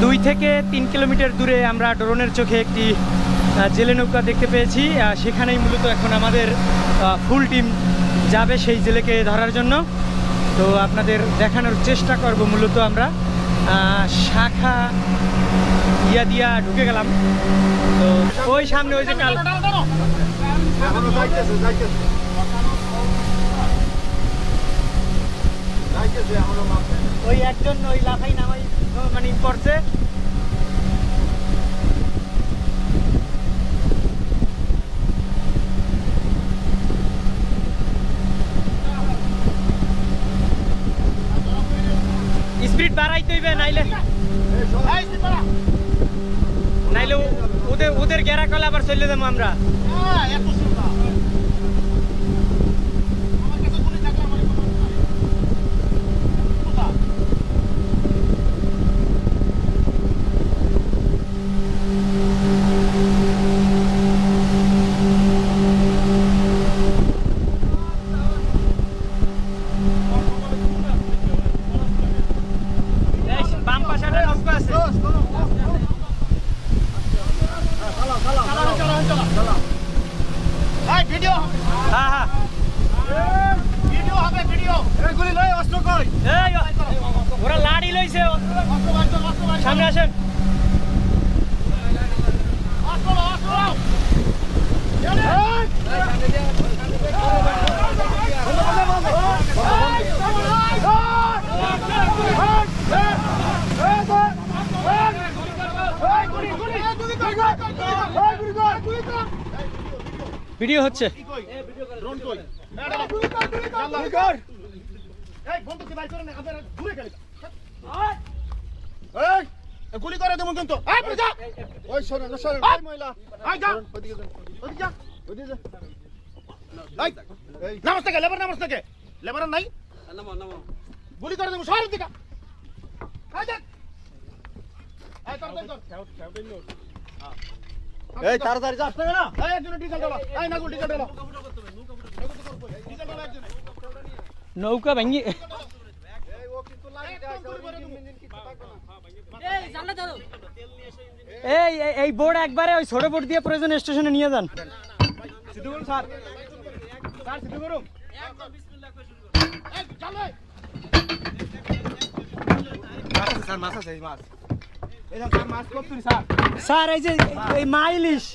2 থেকে 3 কিলোমিটার দূরে আমরা ড্রোনের চোখে একটি জেলে নৌকা দেখতে পেয়েছি। সেখানেই মূলত এখন আমাদের ফুল টিম যাবে সেই জেলেকে ধরার জন্য। তো আপনাদের দেখানোর চেষ্টা করব। মূলত আমরা শাখা দিয়া ঢুকে গেলাম। তো ওই সামনে ওই যে ওই একজন ওই লাফাই নামাই মানে পড়ছে। স্পিড বাড়াইতে হইবে, নাইলে নাইলে ওদের গেরা কলে আবার চলে যাবো আমরা। ওরা লাড়ি লইছে, সামনে আসেন। ভিডিও হচ্ছে। গুলি করে দেবো কিন্তু। নামাজ থেকে লেবার, নামাজ থেকে লেবার নাই, গুলি করে দেবো শহরের দিকে। এই তাড়াতাড়ি যাস না, এই একজন ডিজেল ডালা, এই নাগুল ডিজেল ডালা, নৌকা ভেঙে এই বোর্ড একবারে ওই ছোট বোর্ড দিয়ে প্রয়োজন স্টেশনে নিয়ে যান। সিধু করুন স্যার, স্যার সিধু করুন। স্যার মাছ আছে, মাছ এই স্যার মাছ করতুন স্যার। স্যার এই যে এই মাইলিশ